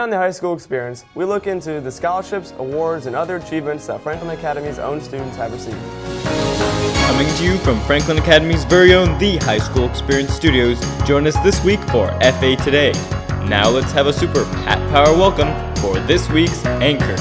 Today on the High School Experience, we look into the scholarships, awards, and other achievements that Franklin Academy's own students have received. Coming to you from Franklin Academy's very own The High School Experience Studios, join us this week for FA Today. Now let's have a super Pat Power welcome for this week's anchor.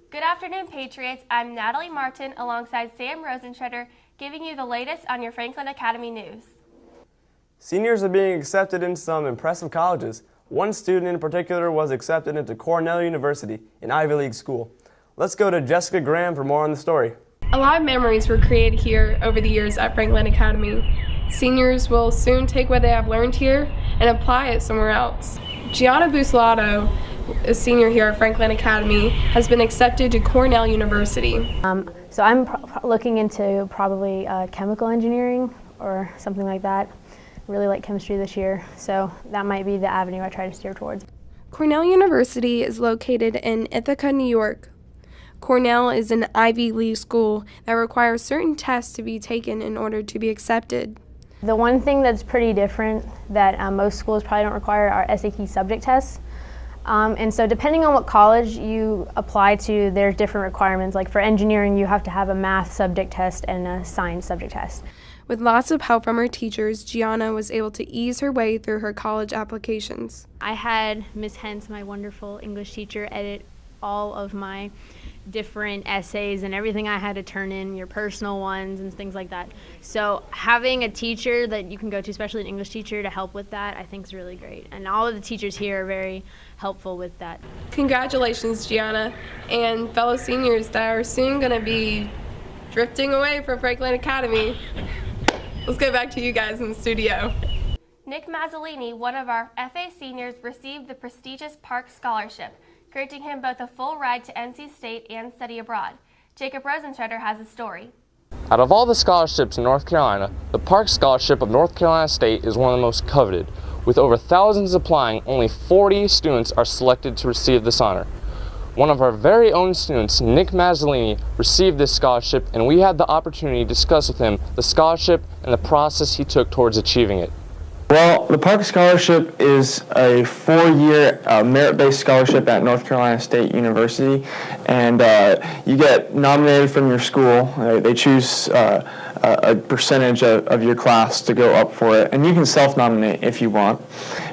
Good afternoon, Patriots. I'm Natalie Martin alongside Sam Rosenschroeder, giving you the latest on your Franklin Academy news. Seniors are being accepted into some impressive colleges. One student in particular was accepted into Cornell University, an Ivy League school. Let's go to Jessica Graham for more on the story. A lot of memories were created here over the years at Franklin Academy. Seniors will soon take what they have learned here and apply it somewhere else. Gianna Buslato, a senior here at Franklin Academy, has been accepted to Cornell University. So I'm looking into probably chemical engineering or something like that. Really like chemistry this year, so that might be the avenue I try to steer towards. Cornell University is located in Ithaca, New York. Cornell is an Ivy League school that requires certain tests to be taken in order to be accepted. The one thing that's pretty different that most schools probably don't require are SAT subject tests. And so depending on what college you apply to, there's different requirements. Like for engineering, you have to have a math subject test and a science subject test. With lots of help from her teachers, Gianna was able to ease her way through her college applications. I had Ms. Hens, my wonderful English teacher, edit all of my different essays and everything I had to turn in, your personal ones and things like that. So having a teacher that you can go to, especially an English teacher, to help with that, I think is really great. And all of the teachers here are very helpful with that. Congratulations, Gianna, and fellow seniors that are soon going to be drifting away from Franklin Academy. Let's go back to you guys in the studio. Nick Mazzolini, one of our FA seniors, received the prestigious Park Scholarship, granting him both a full ride to NC State and study abroad. Jacob Rosenschroeder has a story. Out of all the scholarships in North Carolina, the Park Scholarship of North Carolina State is one of the most coveted. With over thousands applying, only 40 students are selected to receive this honor. One of our very own students, Nick Mazzolini, received this scholarship, and we had the opportunity to discuss with him the scholarship and the process he took towards achieving it. Well, the Park Scholarship is a 4-year merit-based scholarship at North Carolina State University, and you get nominated from your school. They choose a percentage of your class to go up for it, and you can self-nominate if you want.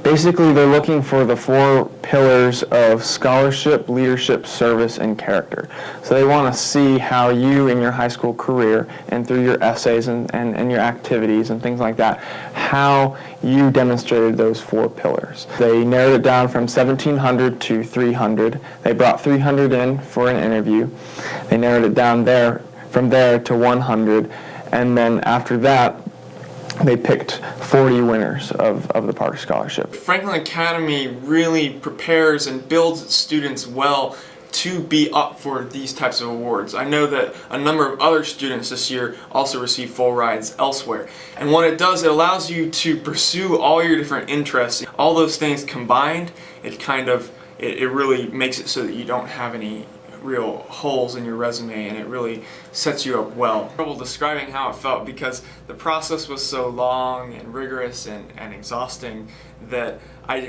Basically, they're looking for the 4 pillars of scholarship, leadership, service, and character. So they want to see how you in your high school career and through your essays and your activities and things like that, how you demonstrated those 4 pillars. They narrowed it down from 1,700 to 300. They brought 300 in for an interview. They narrowed it down from there to 100, and then after that, they picked 40 winners of the Park Scholarship. Franklin Academy really prepares and builds students well to be up for these types of awards. I know that a number of other students this year also receive full rides elsewhere. And what it does, it allows you to pursue all your different interests. All those things combined, it really makes it so that you don't have any real holes in your resume, and it really sets you up well. Trouble describing how it felt because the process was so long and rigorous and exhausting that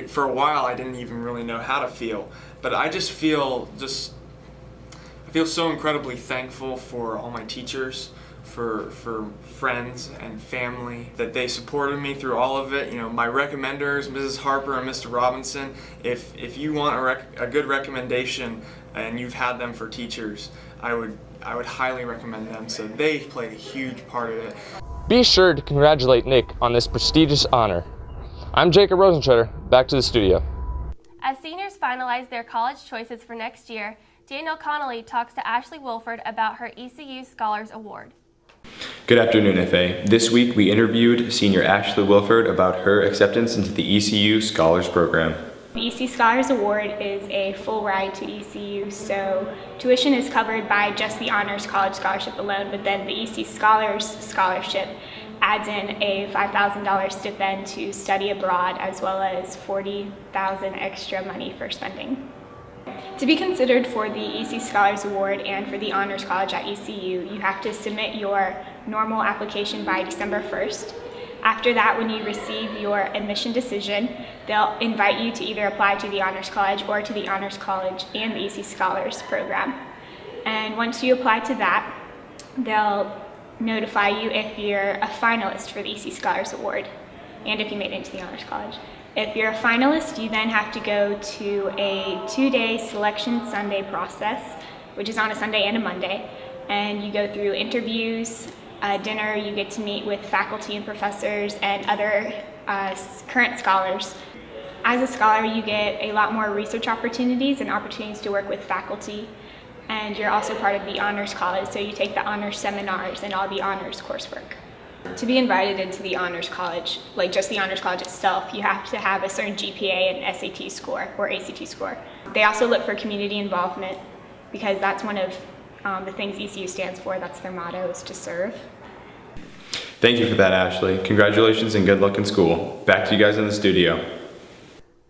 for a while I didn't even really know how to feel. But I feel so incredibly thankful for all my teachers, for friends and family, that they supported me through all of it. You know, my recommenders, Mrs. Harper and Mr. Robinson, if you want a good recommendation and you've had them for teachers, I would highly recommend them. So they played a huge part of it. Be sure to congratulate Nick on this prestigious honor. I'm Jacob Rosenschroeder, back to the studio. As seniors finalize their college choices for next year, Daniel Connolly talks to Ashley Wilford about her ECU Scholars Award. Good afternoon, FA. This week we interviewed senior Ashley Wilford about her acceptance into the ECU Scholars Program. The EC Scholars Award is a full ride to ECU, so tuition is covered by just the Honors College Scholarship alone, but then the EC Scholars Scholarship adds in a $5,000 stipend to study abroad, as well as $40,000 extra money for spending. To be considered for the EC Scholars Award and for the Honors College at ECU, you have to submit your normal application by December 1st. After that, when you receive your admission decision, they'll invite you to either apply to the Honors College or to the Honors College and the EC Scholars Program. And once you apply to that, they'll notify you if you're a finalist for the EC Scholars Award and if you made it into the Honors College. If you're a finalist, you then have to go to a 2-day selection Sunday process, which is on a Sunday and a Monday, and you go through interviews, dinner, you get to meet with faculty and professors and other current scholars. As a scholar, you get a lot more research opportunities and opportunities to work with faculty, and you're also part of the Honors College, so you take the honors seminars and all the honors coursework. To be invited into the Honors College, like just the Honors College itself, you have to have a certain GPA and SAT score or ACT score. They also look for community involvement because that's one of the things ECU stands for. That's their motto, is to serve. Thank you for that, Ashley. Congratulations and good luck in school. Back to you guys in the studio.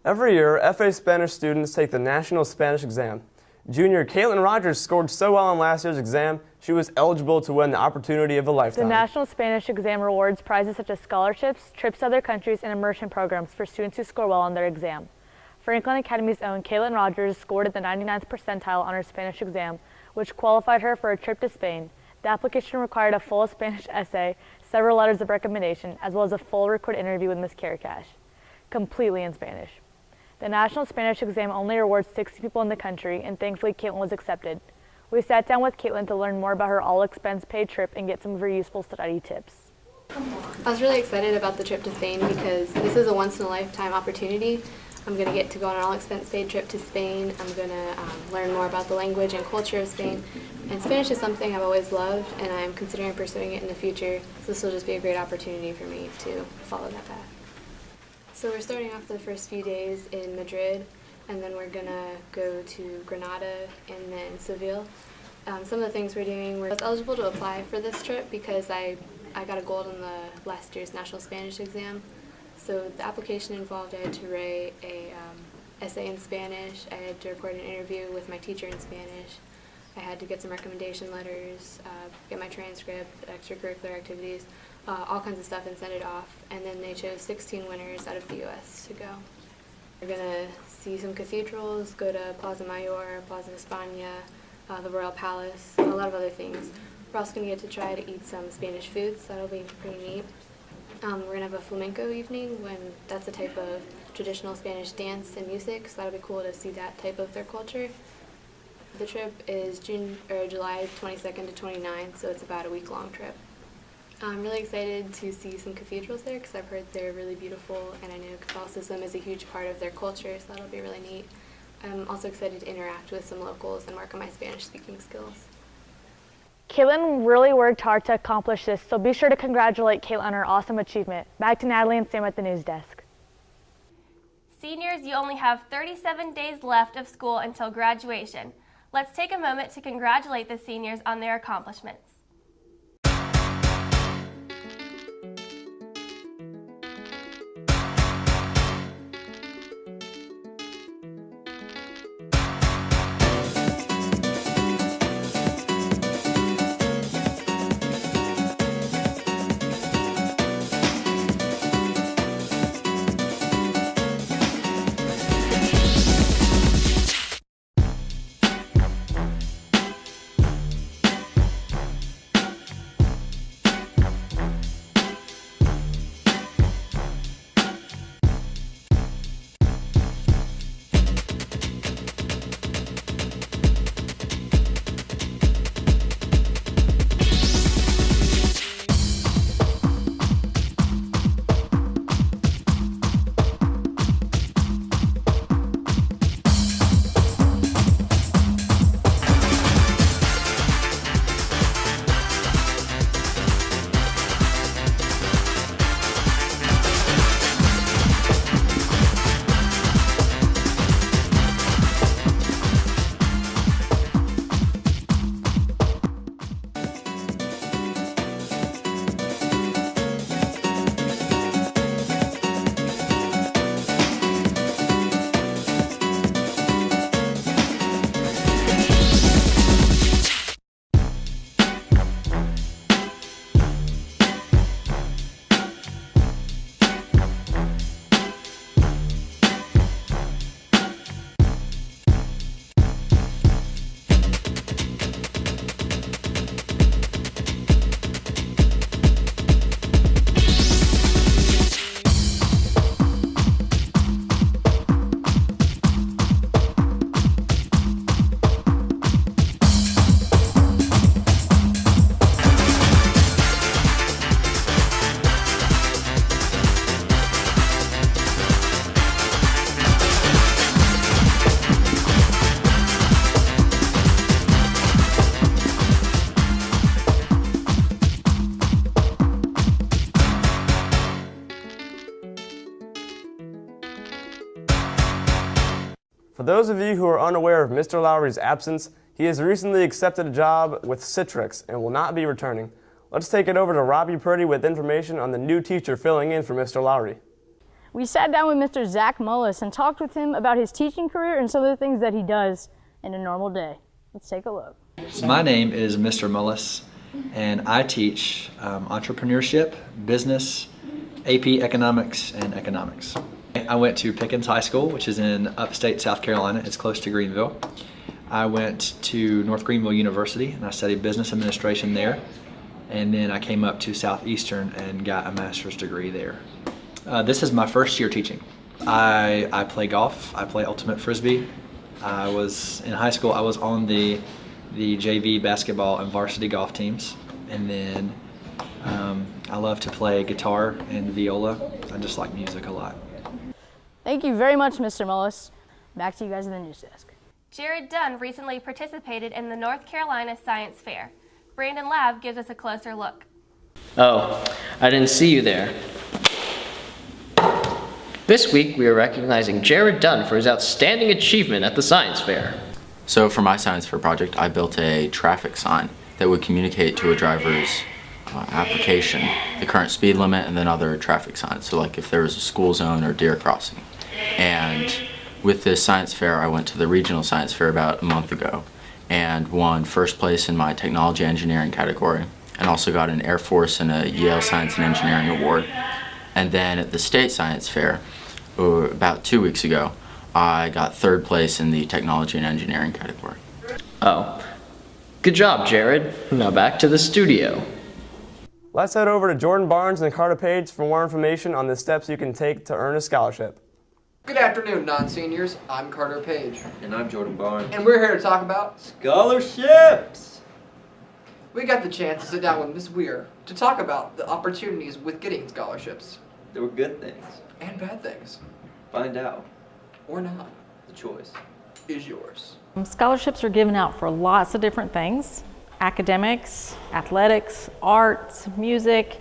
Every year, FA Spanish students take the National Spanish Exam. Junior Caitlin Rogers scored so well on last year's exam, she was eligible to win the opportunity of a lifetime. The National Spanish Exam rewards prizes such as scholarships, trips to other countries, and immersion programs for students who score well on their exam. Franklin Academy's own Caitlin Rogers scored at the 99th percentile on her Spanish exam, which qualified her for a trip to Spain. The application required a full Spanish essay, several letters of recommendation, as well as a full recorded interview with Ms. Karakash, completely in Spanish. The National Spanish Exam only rewards 60 people in the country, and thankfully Caitlin was accepted. We sat down with Caitlin to learn more about her all-expense-paid trip and get some very useful study tips. I was really excited about the trip to Spain because this is a once-in-a-lifetime opportunity. I'm going to get to go on an all-expense-paid trip to Spain. I'm going to learn more about the language and culture of Spain. And Spanish is something I've always loved, and I'm considering pursuing it in the future. So this will just be a great opportunity for me to follow that path. So we're starting off the first few days in Madrid, and then we're going to go to Granada and then Seville. Some of the things we're doing, I was eligible to apply for this trip because I got a gold in the last year's National Spanish Exam. So the application involved I had to write a essay in Spanish, I had to record an interview with my teacher in Spanish, I had to get some recommendation letters, get my transcript, extracurricular activities, all kinds of stuff and send it off. And then they chose 16 winners out of the U.S. to go. We're going to see some cathedrals, go to Plaza Mayor, Plaza España, the Royal Palace, a lot of other things. We're also going to get to try to eat some Spanish foods. That'll be pretty neat. We're going to have a flamenco evening, when that's a type of traditional Spanish dance and music, so that'll be cool to see that type of their culture. The trip is July 22nd to 29th, so it's about a week-long trip. I'm really excited to see some cathedrals there because I've heard they're really beautiful, and I know Catholicism is a huge part of their culture, so that'll be really neat. I'm also excited to interact with some locals and work on my Spanish speaking skills. Caitlin really worked hard to accomplish this, so be sure to congratulate Caitlin on her awesome achievement. Back to Natalie and Sam at the news desk. Seniors, you only have 37 days left of school until graduation. Let's take a moment to congratulate the seniors on their accomplishments. For those of you who are unaware of Mr. Lowry's absence, he has recently accepted a job with Citrix and will not be returning. Let's take it over to Robbie Purdy with information on the new teacher filling in for Mr. Lowry. We sat down with Mr. Zach Mullis and talked with him about his teaching career and some of the things that he does in a normal day. Let's take a look. My name is Mr. Mullis, and I teach entrepreneurship, business, AP Economics, and economics. I went to Pickens High School, which is in upstate South Carolina. It's close to Greenville. I went to North Greenville University, and I studied business administration there. And then I came up to Southeastern and got a master's degree there. This is my first year teaching. I play golf. I play ultimate frisbee. I was in high school. I was on the JV basketball and varsity golf teams, and then I love to play guitar and viola. I just like music a lot. Thank you very much, Mr. Mullis. Back to you guys in the news desk. Jared Dunn recently participated in the North Carolina Science Fair. Brandon Labb gives us a closer look. Oh, I didn't see you there. This week, we are recognizing Jared Dunn for his outstanding achievement at the science fair. So for my science fair project, I built a traffic sign that would communicate to a driver's application the current speed limit and then other traffic signs. So like if there was a school zone or deer crossing. And with this science fair, I went to the regional science fair about a month ago and won first place in my technology engineering category, and also got an Air Force and a Yale Science and Engineering Award. And then at the state science fair, about 2 weeks ago, I got third place in the technology and engineering category. Oh, good job, Jared. Now back to the studio. Let's head over to Jordan Barnes and Carter Page for more information on the steps you can take to earn a scholarship. Good afternoon, non-seniors. I'm Carter Page. And I'm Jordan Barnes. And we're here to talk about scholarships. We got the chance to sit down with Ms. Weir to talk about the opportunities with getting scholarships. There were good things. And bad things. Find out. Or not. The choice is yours. Scholarships are given out for lots of different things: academics, athletics, arts, music,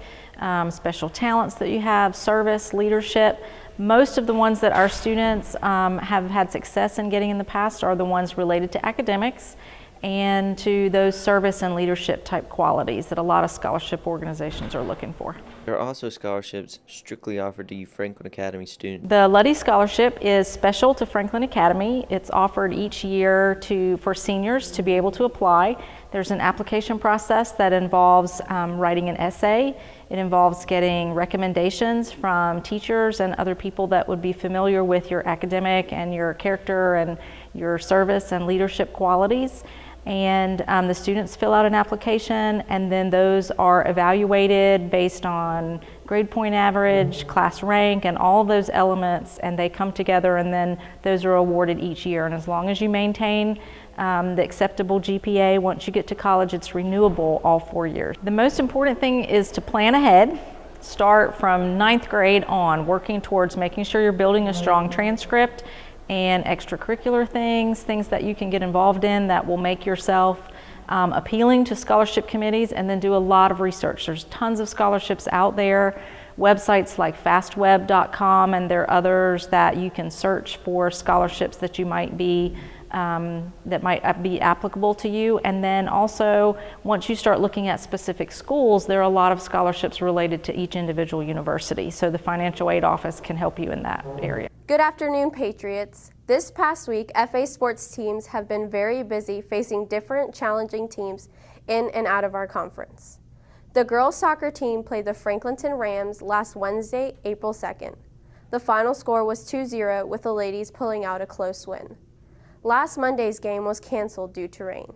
special talents that you have, service, leadership. Most of the ones that our students have had success in getting in the past are the ones related to academics and to those service and leadership type qualities that a lot of scholarship organizations are looking for. There are also scholarships strictly offered to Franklin Academy students. The Luddy Scholarship is special to Franklin Academy. It's offered each year for seniors to be able to apply. There's an application process that involves writing an essay. It involves getting recommendations from teachers and other people that would be familiar with your academic and your character and your service and leadership qualities. And the students fill out an application, and then those are evaluated based on grade point average, class rank, and all of those elements, and they come together, and then those are awarded each year. And as long as you maintain the acceptable GPA, once you get to college, it's renewable all 4 years. The most important thing is to plan ahead. Start from 9th grade on, working towards making sure you're building a strong transcript and extracurricular things that you can get involved in that will make yourself appealing to scholarship committees, and then do a lot of research. There's tons of scholarships out there, websites like fastweb.com, and there are others that you can search for scholarships that you might be that might be applicable to you. And then also, once you start looking at specific schools, there are a lot of scholarships related to each individual university. So the financial aid office can help you in that area. Good afternoon, Patriots. This past week, FA sports teams have been very busy facing different challenging teams in and out of our conference. The girls soccer team played the Franklinton Rams last Wednesday, April 2nd. The final score was 2-0, with the ladies pulling out a close win. Last Monday's game was canceled due to rain.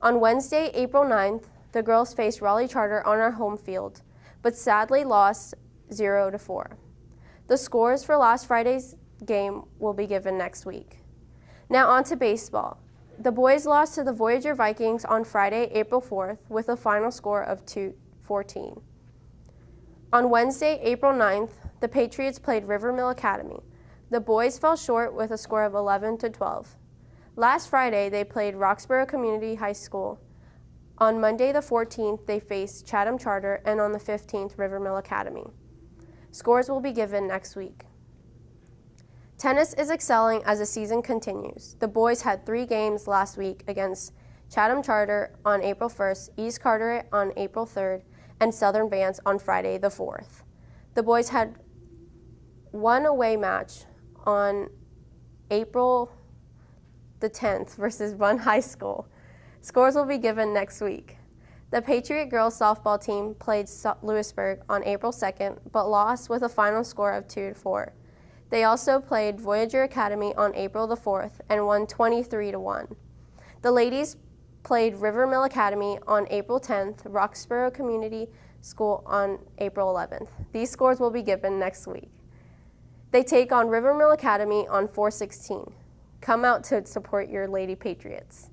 On Wednesday, April 9th, the girls faced Raleigh Charter on our home field, but sadly lost 0-4. The scores for last Friday's game will be given next week. Now on to baseball. The boys lost to the Voyager Vikings on Friday, April 4th, with a final score of 2-14. On Wednesday, April 9th, the Patriots played Rivermill Academy. The boys fell short with a score of 11-12. Last Friday, they played Roxborough Community High School. On Monday the 14th, they faced Chatham Charter, and on the 15th, Rivermill Academy. Scores will be given next week. Tennis is excelling as the season continues. The boys had 3 games last week against Chatham Charter on April 1st, East Carteret on April 3rd, and Southern Vance on Friday the 4th. The boys had 1 away match on April the 10th versus Bunn High School. Scores will be given next week. The Patriot girls softball team played Lewisburg on April 2nd, but lost with a final score of 2-4. They also played Voyager Academy on April the 4th and won 23-1. The ladies played River Mill Academy on April 10th, Roxborough Community School on April 11th. These scores will be given next week. They take on River Mill Academy on 4/16. Come out to support your Lady Patriots.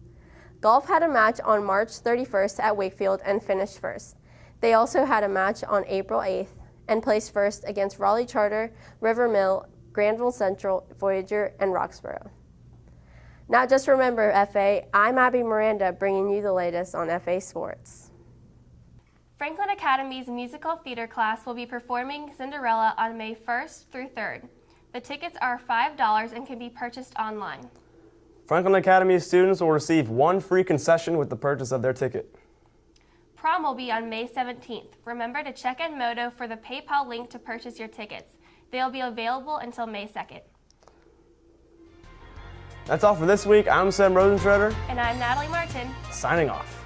Golf had a match on March 31st at Wakefield and finished first. They also had a match on April 8th and placed first against Raleigh Charter, River Mill, Granville Central, Voyager, and Roxborough. Now just remember, FA, I'm Abby Miranda bringing you the latest on FA Sports. Franklin Academy's musical theater class will be performing Cinderella on May 1st through 3rd. The tickets are $5 and can be purchased online. Franklin Academy students will receive 1 free concession with the purchase of their ticket. Prom will be on May 17th. Remember to check in Modo for the PayPal link to purchase your tickets. They'll be available until May 2nd. That's all for this week. I'm Sam Rosenschroeder, And I'm Natalie Martin. signing off.